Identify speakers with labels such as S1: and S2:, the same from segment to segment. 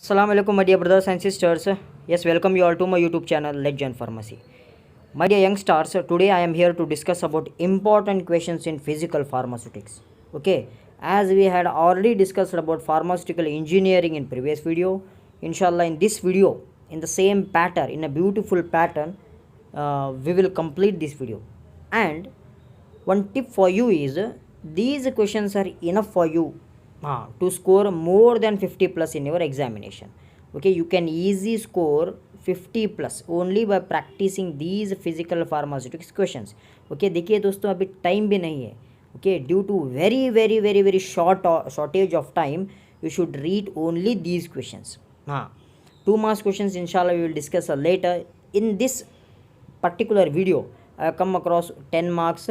S1: Assalamu alaikum, my dear brothers and sisters. Yes, welcome you all to my YouTube channel, Let's Join Pharmacy. My dear youngsters, today I am here to discuss about important questions in physical pharmaceutics. Okay, as we had already discussed about pharmaceutical engineering in previous video, inshallah in this video, in the same pattern, in a beautiful pattern, we will complete this video. And one tip for you is these questions are enough for you to score more than 50 plus in your examination. Okay, you can easily score 50 plus only by practicing these physical pharmaceutics questions. Okay, देखिए दोस्तों, अभी time भी नहीं है. Okay, due to very very very very shortage of time you should read only these questions. 2 marks questions inshallah we will discuss later. In this particular video I have come across 10 marks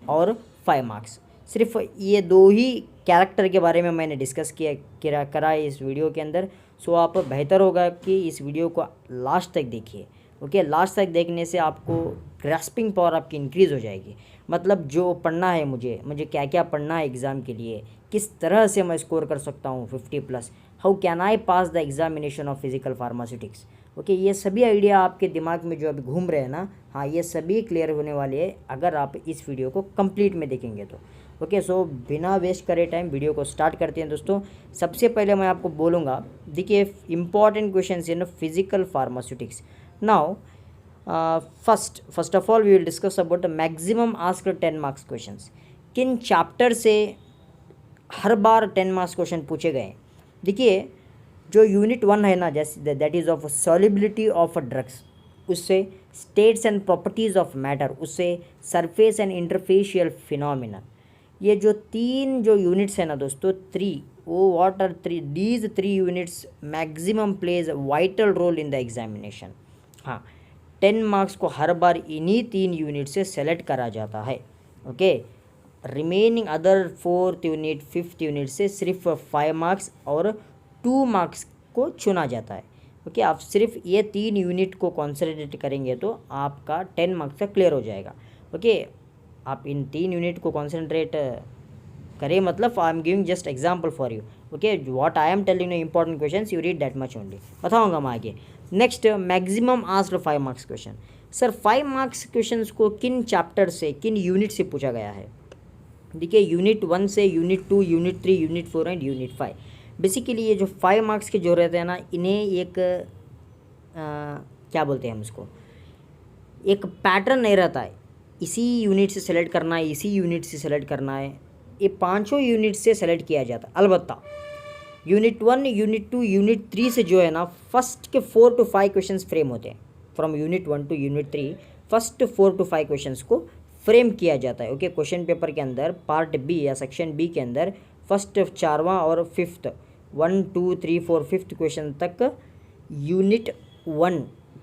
S1: और 5 marks. सिर्फ ये दो ही character के बारे में मैंने discuss करा है इस वीडियो के अंदर. सो आप बेहतर होगा कि इस वीडियो को लास्ट तक देखिए. ओके, लास्ट तक देखने से आपको ग्रास्पिंग पावर आपकी इंक्रीज़ हो जाएगी. मतलब जो पढ़ना है मुझे क्या क्या पढ़ना है एग्ज़ाम के लिए, किस तरह से मैं स्कोर कर सकता हूँ 50 plus, how can I pass the examination of physical pharmaceutics. Okay, ये सभी आइडिया आपके दिमाग में जो अभी घूम रहे हैं ना, ये सभी क्लियर होने वाले हैं अगर आप इस वीडियो को कंप्लीट में देखेंगे तो. ओके, सो बिना वेस्ट करे टाइम वीडियो को स्टार्ट करते हैं दोस्तों. सबसे पहले मैं आपको बोलूँगा, देखिए important question in physical pharmaceutics. Now first of all we will discuss about maximum asked 10 marks questions. किन चैप्टर से हर बार 10 मार्क्स क्वेश्चन पूछे गए. देखिए, जो यूनिट 1 है ना, जैसे that is of solubility of drugs, उससे states and properties of matter, उससे सरफेस एंड इंटरफेशियल फिनोमिना. ये जो 3 जो यूनिट्स है ना दोस्तों, 3, वो what are 3 these 3 units maximum plays vital role in the examination. 10 marks को हर बार इन्हीं 3 यूनिट से सेलेक्ट करा जाता है. Okay, remaining other 4th unit 5th unit से सिर्फ 5 मार्क्स और 2 मार्क्स को चुना जाता है. ओके, आप सिर्फ ये 3 यूनिट को कॉन्सेंट्रेट करेंगे तो आपका 10 मार्क्स तक क्लियर हो जाएगा. ओके, आप इन 3 यूनिट को कॉन्सेंट्रेट करें, मतलब I am giving just example for you. Okay, what I am telling you important question, you read that much only. बताऊँगा मैं आगे. Next, maximum asked 5 marks question. Sir 5 marks question को किन chapter से, किन यूनिट से पूछा गया है. देखिए, यूनिट 1 से unit 2, unit 3, unit 4 and unit 5. Basically ये जो 5 मार्क्स के जो रहते हैं ना, इन्हें एक क्या बोलते हैं हम इसको, एक पैटर्न नहीं रहता है. इसी यूनिट से सेलेक्ट करना है, इसी यूनिट से सेलेक्ट करना है, ये 5 यूनिट से सेलेक्ट किया जाता है. अलबत्ता यूनिट 1, यूनिट 2, यूनिट 3 से जो है ना, फर्स्ट के 4 to 5 क्वेश्चंस फ्रेम होते हैं. From unit 1 to unit 3 first 4 to 5 questions को फ्रेम किया जाता है. ओके, क्वेश्चन पेपर के अंदर पार्ट बी या सेक्शन बी के अंदर फर्स्ट 4वां और 5th 1 2 3 4 5th क्वेश्चन तक यूनिट 1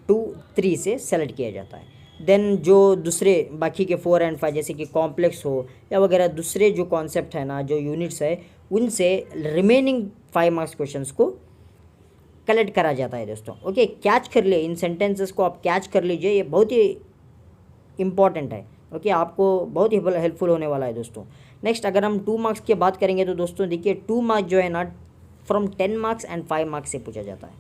S1: 2 3 से सेलेक्ट किया जाता है. देन जो दूसरे बाकी के 4 and 5 जैसे कि कॉम्प्लेक्स हो या वगैरह दूसरे जो कॉन्सेप्ट है ना, जो यूनिट्स है, उनसे रिमेनिंग 5 मार्क्स क्वेश्चंस को कलेक्ट करा जाता है दोस्तों. ओके, कैच कर ले इन सेंटेंसेस को, आप कैच कर लीजिए, ये बहुत ही इम्पॉर्टेंट है. ओके, आपको बहुत ही हेल्पफुल होने वाला है दोस्तों. नेक्स्ट, अगर हम 2 मार्क्स की बात करेंगे तो दोस्तों देखिए, 2 मार्क्स जो है ना, फ्रॉम 10 मार्क्स एंड 5 मार्क्स से पूछा जाता है.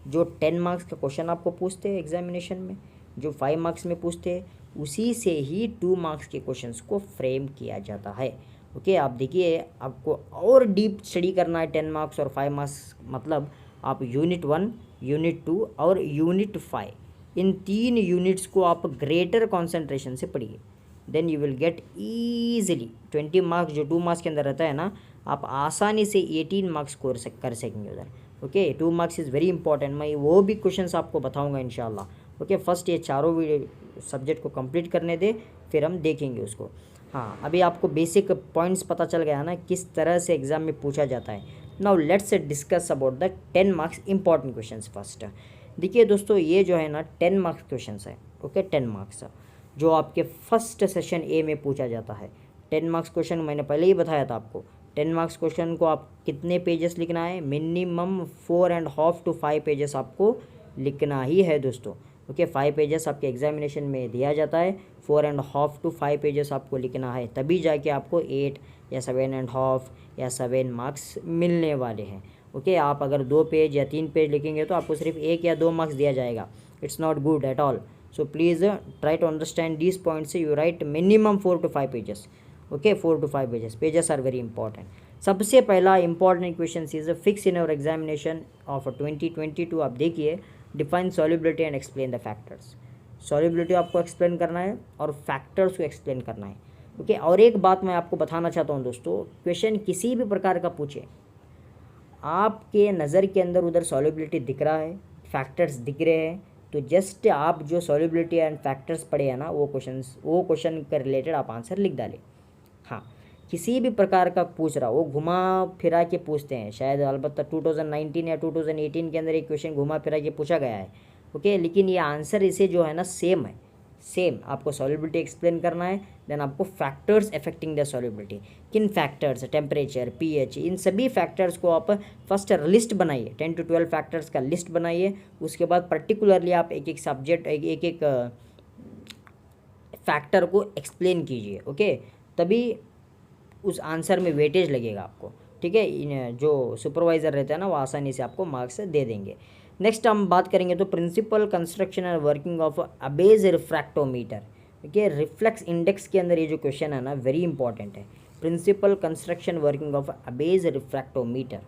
S1: जो 10 मार्क्स का क्वेश्चन आपको पूछते हैं एग्जामिनेशन में, जो 5 मार्क्स में पूछते हैं, उसी से ही 2 मार्क्स के क्वेश्चंस को फ्रेम किया जाता है. ओके, आप देखिए, आपको और डीप स्टडी करना है 10 मार्क्स और 5 मार्क्स, मतलब आप यूनिट 1, यूनिट 2 और यूनिट 5, इन 3 यूनिट्स को आप ग्रेटर कॉन्सेंट्रेशन से पढ़िए. Then you will get easily 20 marks जो 2 मार्क्स के अंदर रहता है ना, आप आसानी से 18 मार्क्स स्कोर कर सकेंगे उधर. Okay, 2 marks is very important. मैं वो भी क्वेश्चंस आपको बताऊंगा इंशाल्लाह. ओके, फर्स्ट ये चारों सब्जेक्ट को कंप्लीट करने दे, फिर हम देखेंगे उसको. अभी आपको बेसिक पॉइंट्स पता चल गया ना किस तरह से एग्ज़ाम में पूछा जाता है. Now let's discuss about the 10 marks important questions first. देखिए दोस्तों, ये जो है ना 10 मार्क्स क्वेश्चंस है. ओके, 10 मार्क्स जो आपके फर्स्ट सेशन ए में पूछा जाता है. 10 मार्क्स क्वेश्चन मैंने पहले ही बताया था आपको. 10 मार्क्स क्वेश्चन को आप कितने पेजेस लिखना है, मिनिमम 4.5 to 5 पेजेस आपको लिखना ही है दोस्तों. ओके, 5 पेजेस आपके एग्जामिनेशन में दिया जाता है, 4.5 to 5 पेजेस आपको लिखना है, तभी जाके आपको 8 या 7.5 या 7 मार्क्स मिलने वाले हैं. ओके आप अगर 2 पेज या 3 पेज लिखेंगे तो आपको सिर्फ 1 या 2 मार्क्स दिया जाएगा. It's not good at all. So please try to understand these points. You write minimum 4 to 5 pages. Okay 4 to 5 pages. Pages are very important. सबसे पहला important question is fix in your examination of 2022. आप देखिए, define solubility and explain the factors. Solubility आपको explain करना है और factors को explain करना है. ओके और एक बात मैं आपको बताना चाहता हूँ दोस्तों, क्वेश्चन किसी भी प्रकार का पूछे, आपके नज़र के अंदर उधर सॉल्युबिलिटी दिख रहा है, फैक्टर्स दिख रहे हैं, तो जस्ट आप जो सॉल्युबिलिटी एंड फैक्टर्स पढ़े हैं ना, वो क्वेश्चन के रिलेटेड आप आंसर लिख डालें. हाँ, किसी भी प्रकार का पूछ रहा, वो घुमा फिरा के पूछते हैं. शायद अलबत्ता 2019 या 2018 के अंदर एक क्वेश्चन घुमा फिरा के पूछा गया है. ओके लेकिन ये आंसर इसे जो है ना सेम है. सेम आपको सॉल्युबिलिटी एक्सप्लेन करना है, देन आपको फैक्टर्स अफेक्टिंग द सॉल्युबिलिटी. किन फैक्टर्स, टेम्परेचर, पीएच, इन सभी फैक्टर्स को आप फर्स्ट लिस्ट बनाइए. 10 to 12 फैक्टर्स का लिस्ट बनाइए. उसके बाद पर्टिकुलरली आप एक एक सब्जेक्ट, एक एक फैक्टर को एक्सप्लेन कीजिए. ओके तभी उस आंसर में वेटेज लगेगा आपको. ठीक है, जो सुपरवाइज़र रहता है ना, वो आसानी से आपको मार्क्स दे देंगे. नेक्स्ट हम बात करेंगे तो principle construction and working of Abbe's refractometer. Okay reflex index के अंदर ये जो क्वेश्चन है ना, वेरी इंपॉर्टेंट है. Principle construction working of Abbe's refractometer.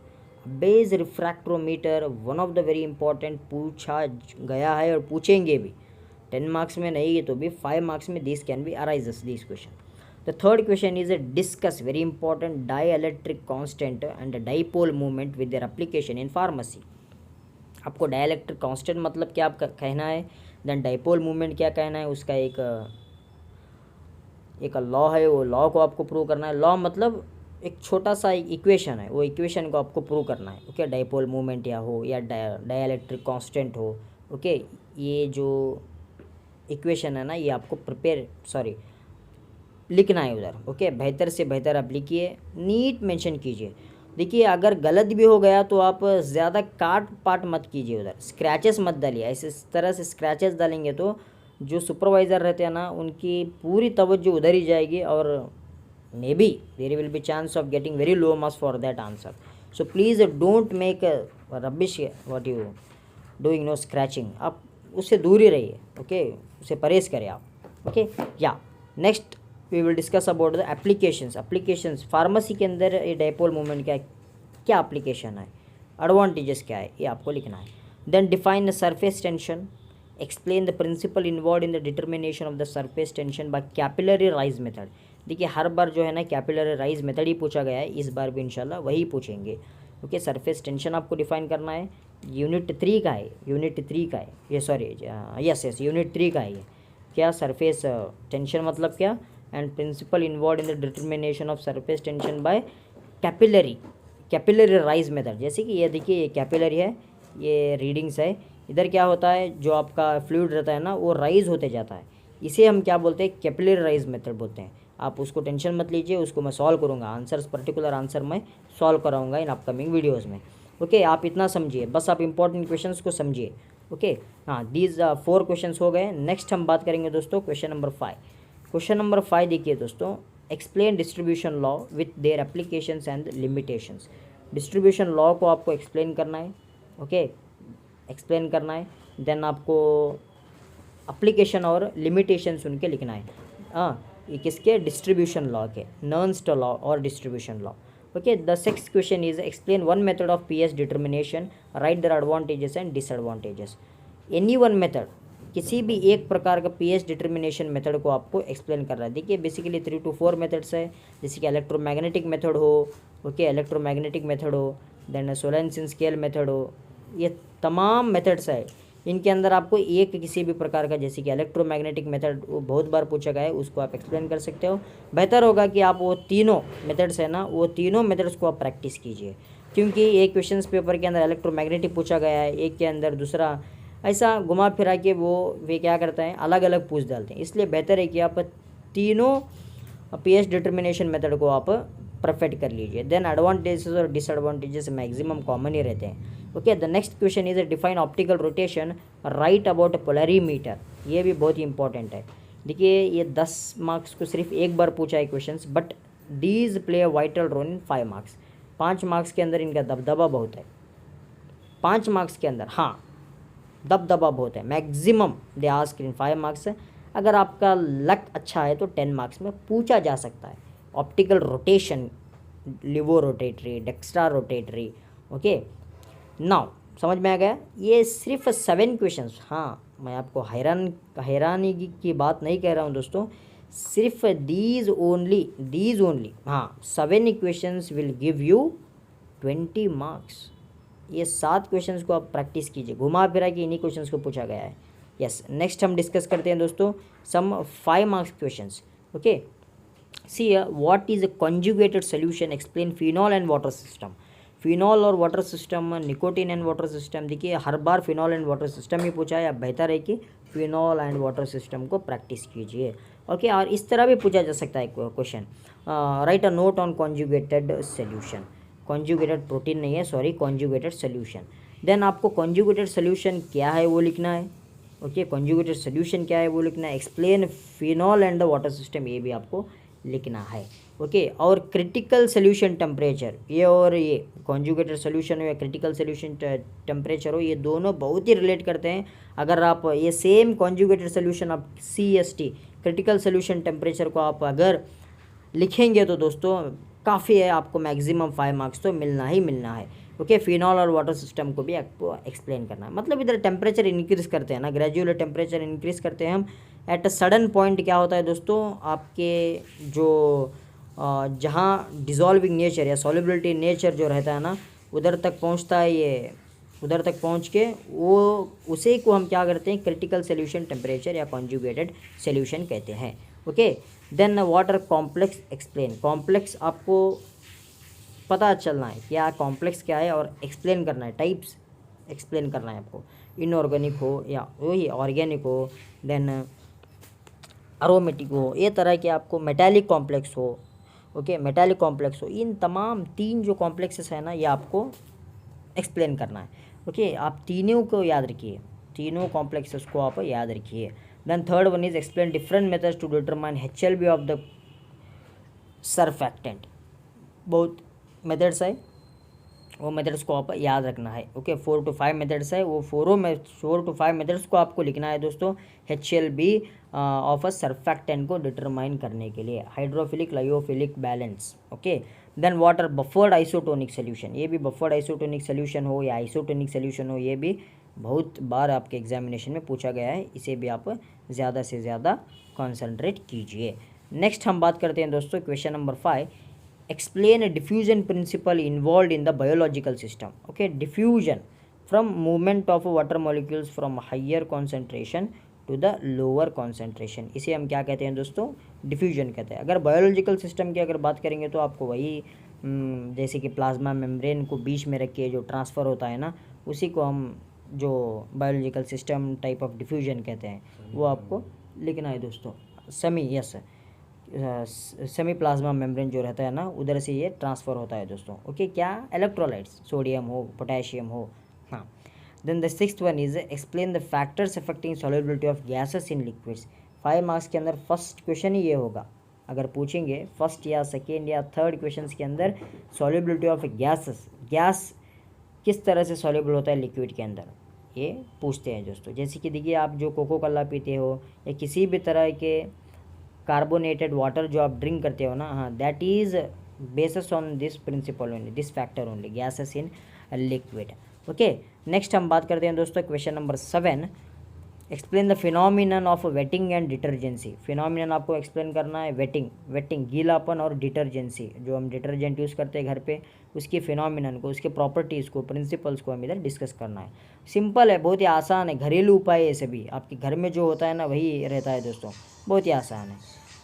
S1: Abbe's refractometer one of the very important पूछा गया है और पूछेंगे भी. 10 मार्क्स में नहीं तो भी 5 मार्क्स में this can be arises this question. The third question is discuss very important dielectric constant and dipole moment with their application in pharmacy. आपको डाइलेक्ट्रिक कांस्टेंट मतलब क्या आपका कहना है, देन डाइपोल मूवमेंट क्या कहना है, उसका एक लॉ है, वो लॉ को आपको प्रूव करना है. लॉ मतलब एक छोटा सा इक्वेशन है, वो इक्वेशन को आपको प्रूव करना है. ओके डाइपोल मूवमेंट या हो या डाइलेक्ट्रिक कांस्टेंट हो. ओके ये जो इक्वेशन है ना, ये आपको लिखना है उधर. ओके बेहतर से बेहतर आप लिखिए, नीट मेंशन कीजिए. देखिए अगर गलत भी हो गया तो आप ज़्यादा काट पाट मत कीजिए, उधर स्क्रैचेस मत डालिए. ऐसे इस तरह से स्क्रैचेस डालेंगे तो जो सुपरवाइज़र रहते हैं ना, उनकी पूरी तवज्जो उधर ही जाएगी और may be there will be chance of getting very low marks for that answer. So please don't make rubbish what you doing, no scratching. आप उससे दूर ही रहिए. ओके उससे परहेज़ करें आप. ओके या next we will discuss about the applications. Pharmacy के अंदर ये डाइपोल मूवमेंट क्या एप्लीकेशन है, एडवांटेजेस क्या है, ये आपको लिखना है. Then define the surface tension. Explain the principle involve in the determination of the surface tension by capillary rise method. देखिए हर बार जो है ना कैपिलरी राइज मेथड ही पूछा गया है, इस बार भी इंशाल्लाह वही पूछेंगे. ओके सरफेस टेंशन आपको डिफाइन करना है. यूनिट 3 का है ये, सॉरी यस यूनिट 3 का है ये. क्या सरफेस टेंशन मतलब क्या, and principle involve in the determination of surface tension by capillary rise method. जैसे कि ये देखिए, ये कैपिलरी है, ये रीडिंग्स है. इधर क्या होता है, जो आपका फ्लूइड रहता है ना, वो राइज होते जाता है. इसे हम क्या बोलते हैं, कैपिलरी राइज मेथड बोलते हैं. आप उसको टेंशन मत लीजिए, उसको मैं सॉल्व करूँगा. पर्टिकुलर आंसर मैं सॉल्व कराऊँगा इन अपकमिंग वीडियोज़ में. ओके आप इतना समझिए, बस आप इंपॉर्टेंट क्वेश्चंस को समझिए. ओके हाँ, दीज 4 क्वेश्चंस हो गए. नेक्स्ट हम बात करेंगे दोस्तों क्वेश्चन नंबर 5. क्वेश्चन नंबर 5 देखिए दोस्तों, explain distribution law with their applications and limitations. Distribution law को आपको एक्सप्लेन करना है. ओके एक्सप्लेन करना है, देन आपको एप्लीकेशन और लिमिटेशंस उनके लिखना है. ये किसके, डिस्ट्रीब्यूशन लॉ के, नर्न्स लॉ और distribution law. Okay the 6th question is explain one method of pH determination, write their advantages and disadvantages. Any one method, किसी भी एक प्रकार का पीएच डिटर्मिनेशन मेथड को आपको एक्सप्लेन कर रहा है. देखिए बेसिकली 3 to 4 मेथड्स है, जैसे कि इलेक्ट्रोमैग्नेटिक मेथड हो. ओके इलेक्ट्रोमैग्नेटिक मेथड हो, देन सोलेंसन स्केल मेथड हो. ये तमाम मेथड्स है. इनके अंदर आपको एक किसी भी प्रकार का, जैसे कि इलेक्ट्रोमैग्नेटिक मेथड वो बहुत बार पूछा गया है, उसको आप एक्सप्लेन कर सकते हो. बेहतर होगा कि आप वो तीनों मेथड्स है ना, वो तीनों मेथड्स को आप प्रैक्टिस कीजिए, क्योंकि एक क्वेश्चन पेपर के अंदर इलेक्ट्रोमैग्नेटिक पूछा गया है, एक के अंदर दूसरा, ऐसा घुमा फिरा के वे क्या करते हैं, अलग अलग पूछ डालते हैं. इसलिए बेहतर है कि आप तीनों पीएच डिटर्मिनेशन मेथड को आप परफेक्ट कर लीजिए. देन एडवांटेजेस और डिसएडवांटेजेस मैक्सिमम कॉमन ही रहते हैं. Okay the next question is define optical rotation, right about polarimeter. ये भी बहुत ही इंपॉर्टेंट है. देखिए ये 10 मार्क्स को सिर्फ एक बार पूछा है questions, but these play a vital role in 5 marks. 5 marks के अंदर इनका दबदबा बहुत है. 5 मार्क्स के अंदर, हाँ दबदबा बहुत है, maximum they ask in 5 marks. अगर आपका लक अच्छा है तो 10 मार्क्स में पूछा जा सकता है। Optical rotation, levo rotatory, dextro rotatory, okay. Now समझ में आ गया। ये सिर्फ 7 क्वेश्चंस, हाँ मैं आपको हैरानी की बात नहीं कह रहा हूँ दोस्तों, सिर्फ दीज ओनली, हाँ 7 equations will give you 20 marks. ये 7 क्वेश्चंस को आप प्रैक्टिस कीजिए, घुमा फिरा के इन्हीं क्वेश्चंस को पूछा गया है। यस, नेक्स्ट हम डिस्कस करते हैं दोस्तों some 5 marks questions, okay. See what is a conjugated solution, explain phenol and water system. Phenol और water system, nicotine and water system, देखिए हर बार फिनॉल एंड वाटर सिस्टम ही पूछा है, अब बेहतर है कि फिनॉल एंड वाटर सिस्टम को प्रैक्टिस कीजिए, ओके। और इस तरह भी पूछा जा सकता है question, right a note on conjugated solution. Conjugated protein नहीं है, सॉरी, कॉन्जुगेटेड सोल्यूशन। देन आपको कॉन्जुगेटेड सोल्यूशन क्या है वो लिखना है, ओके। कॉन्जुगेटेड सोल्यूशन क्या है वो लिखना है, explain phenol and the water system, ये भी आपको लिखना है, ओके। और क्रिटिकल सोल्यूशन टेम्परेचर, ये और ये कॉन्जुगेटेड सोल्यूशन हो या क्रिटिकल सोल्यूशन टेम्परेचर हो, ये दोनों बहुत ही रिलेट करते हैं। अगर आप ये सेम कॉन्जुगेटेड सोल्यूशन आप CST, क्रिटिकल सोल्यूशन टेम्परेचर को आप अगर लिखेंगे तो दोस्तों काफ़ी है, आपको मैक्सिमम 5 मार्क्स तो मिलना ही मिलना है, ओके। फिनॉल और वाटर सिस्टम को भी आपको एक्सप्लेन करना है। मतलब इधर टेम्परेचर इंक्रीज करते हैं ना, ग्रेजुअली टेम्परेचर इंक्रीज करते हैं हम, एट अ सडन पॉइंट क्या होता है दोस्तों, आपके जो जहाँ डिज़ोल्विंग नेचर या सॉल्युबिलिटी नेचर जो रहता है ना, उधर तक पहुँचता है ये, उधर तक पहुँच के वो उसे को हम क्या करते हैं, क्रिटिकल सोल्यूशन टेम्परेचर या कॉन्जुगेटेड सोल्यूशन कहते हैं, okay. Then water complex explain, complex आपको पता चलना है क्या कॉम्प्लेक्स क्या है, और एक्सप्लेन करना है, टाइप्स एक्सप्लेन करना है आपको, इनऑर्गेनिक हो या वही ऑर्गेनिक हो, देन अरोमेटिक हो, ये तरह के आपको मेटालिक कॉम्प्लेक्स हो, ओके, मेटालिक कॉम्प्लेक्स हो, इन तमाम 3 जो कॉम्प्लेक्सेस है ना, ये आपको एक्सप्लेन करना है, ओके। आप तीनों को याद रखिए, तीनों कॉम्प्लेक्सेस को आप याद रखिए। Then third one is explain different methods to determine HLB of the surfactant. बहुत मेथड्स है, वो मेथड्स को आप याद रखना है, ओके। 4 to 5 मेथड्स है, वो 4 to 5 मेथड्स को आपको लिखना है दोस्तों, HLB ऑफ अ सरफेक्टेंट को डिटरमाइन करने के लिए, hydrophilic lyophilic balance, okay. Then water buffered isotonic solution, ये भी बफर्ड आइसोटोनिक सोल्यूशन हो या आइसोटोनिक सोल्यूशन हो, ये भी बहुत बार आपके एग्जामिनेशन में पूछा गया है, इसे भी आप ज़्यादा से ज़्यादा कॉन्सेंट्रेट कीजिए। नेक्स्ट हम बात करते हैं दोस्तों question number 5, explain diffusion principle involve in the biological system, okay. Diffusion from movement of water molecules from higher concentration to the lower concentration, इसे हम क्या कहते हैं दोस्तों, डिफ्यूजन कहते हैं। अगर बायोलॉजिकल सिस्टम की अगर बात करेंगे तो आपको वही जैसे कि प्लाज्मा मेम्ब्रेन को बीच में रख के जो ट्रांसफ़र होता है ना, उसी को हम जो biological system type of diffusion कहते हैं, वो आपको लिखना है दोस्तों। सेमी प्लाज्मा मेम्ब्रेन जो रहता है ना, उधर से ये ट्रांसफ़र होता है दोस्तों, ओके। क्या, इलेक्ट्रोलाइट्स, सोडियम हो, पोटेशियम हो, हाँ। Then the 6th one is explain the factors affecting solubility of gases in liquids. 5 marks के अंदर फर्स्ट क्वेश्चन ही ये होगा, अगर पूछेंगे फर्स्ट या सेकेंड या थर्ड क्वेश्चन के अंदर सॉल्युबिलिटी ऑफ गैसेस, गैस किस तरह से सॉल्युबल होता है लिक्विड के अंदर, ये पूछते हैं दोस्तों। जैसे कि देखिए आप जो कोको कोला पीते हो या किसी भी तरह के कार्बोनेटेड वाटर जो आप ड्रिंक करते हो ना, हाँ, that is basis on this principle only, this factor only, gases in liquid, okay. Next हम बात करते हैं दोस्तों question number 7, explain the phenomenon of wetting and detergency. Phenomenon आपको एक्सप्लेन करना है, वेटिंग गीलापन और डिटर्जेंसी, जो हम डिटर्जेंट यूज़ करते हैं घर पे, उसकी फिनोमिनन को, उसके प्रॉपर्टीज़ को, प्रिंसिपल्स को हम इधर डिस्कस करना है। सिंपल है, बहुत ही आसान है, घरेलू उपाय है, सभी आपके घर में जो होता है ना वही रहता है दोस्तों, बहुत ही आसान है।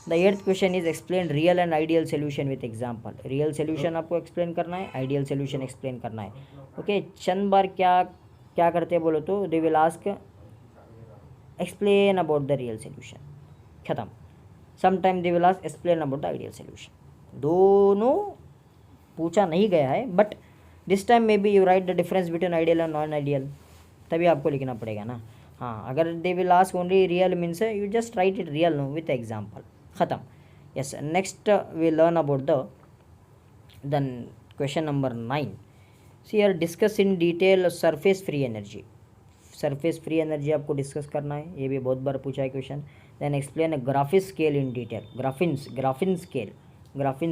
S1: The 8th question is explain real and ideal solution with example. Real solution आपको एक्सप्लेन करना है, आइडियल सोल्यूशन एक्सप्लेन करना है, ओके। चंद बार क्या करते हैं बोलो तो, they will ask explain about the real solution, खत्म। Sometime they will ask explain about the ideal solution, दोनों पूछा नहीं गया है, but this time may be you write the difference between ideal and non ideal, तभी आपको लिखना पड़ेगा ना, हाँ। अगर they will ask only real means you just write it real no with example, ख़त्म। Yes, next we learn about the then question number 9, see are discuss in detail surface free energy. Surface free energy आपको discuss करना है, ये भी बहुत बार पूछा है question. Then explain griffin scale in detail. Griffin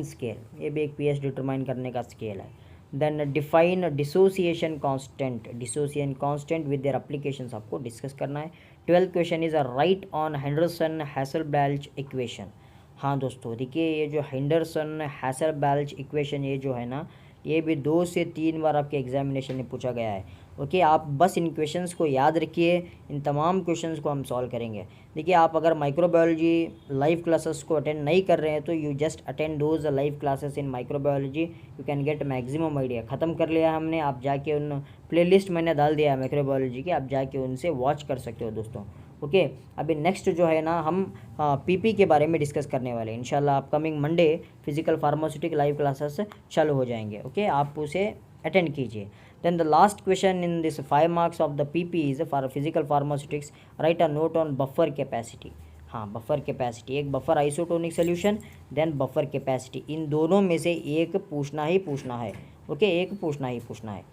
S1: scale ये भी एक पीएच डिटरमाइन करने का स्केल है। Then define dissociation constant with their applications आपको डिस्कस करना है। 12th question is write on Henderson Hasselbalch equation. हाँ दोस्तों देखिए, ये जो हेंडरसन हैसेलबैल्च इक्वेशन ये जो है ना, ये भी 2 से 3 बार आपके एग्जामिनेशन में पूछा गया है। ओके, आप बस इन क्वेश्चंस को याद रखिए, इन तमाम क्वेश्चंस को हम सॉल्व करेंगे। देखिए, आप अगर माइक्रोबायोलॉजी लाइव क्लासेस को अटेंड नहीं कर रहे हैं तो you just attend those live classes in microbiology, you can get maximum idea. ख़त्म कर लिया हमने, आप जाके उन प्लेलिस्ट मैंने डाल दिया है माइक्रोबायोलॉजी की, आप जाके उनसे वॉच कर सकते हो दोस्तों। ओके, अभी नेक्स्ट जो है ना, हम पीपी के बारे में डिस्कस करने वाले हैं इंशाल्लाह। Upcoming Monday physical pharmaceutic live classes चालू हो जाएंगे। ओके, आप उसे अटेंड कीजिए। Then the last question in this 5 marks of the PP is for physical pharmaceutics. Write a note on buffer capacity. हाँ, बफर कैपेसिटी, एक buffer isotonic solution, then buffer capacity, इन दोनों में से एक पूछना ही पूछना है। ओके, एक पूछना ही पूछना है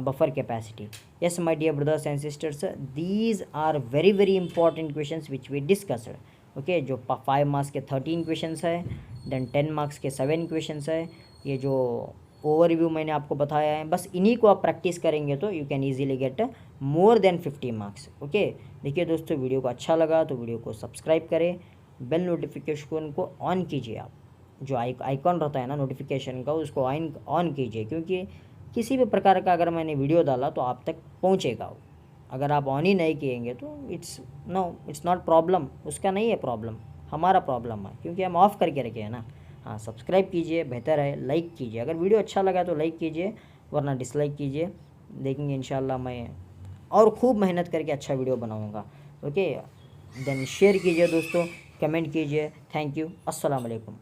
S1: buffer capacity. Yes my dear brothers and sisters, these are very very important questions which we discussed. Okay, जो 5 मार्क्स के 13 क्वेश्चंस है, देन 10 मार्क्स के 7 क्वेश्चंस है। ये जो ओवरव्यू मैंने आपको बताया है, बस इन्हीं को आप प्रैक्टिस करेंगे तो you can easily get more than 50 marks. Okay, देखिए दोस्तों, वीडियो को अच्छा लगा तो वीडियो को सब्सक्राइब करें, बेल नोटिफिकेशन को ऑन कीजिए। आप जो आइकॉन रहता है ना नोटिफिकेशन का, उसको ऑन कीजिए, क्योंकि किसी भी प्रकार का अगर मैंने वीडियो डाला तो आप तक पहुँचेगा। अगर आप ऑन ही नहीं किएंगे तो इट्स नॉट प्रॉब्लम, उसका नहीं है प्रॉब्लम, हमारा प्रॉब्लम है, क्योंकि हम ऑफ़ करके रखे हैं ना। हाँ, सब्सक्राइब कीजिए, बेहतर है, लाइक कीजिए। अगर वीडियो अच्छा लगा तो लाइक कीजिए, वरना डिसलाइक कीजिए। देखेंगे इंशाल्लाह मैं और खूब मेहनत करके अच्छा वीडियो बनाऊंगा। ओके, देन शेयर कीजिए दोस्तों, कमेंट कीजिए। थैंक यू, अस्सलाम वालेकुम।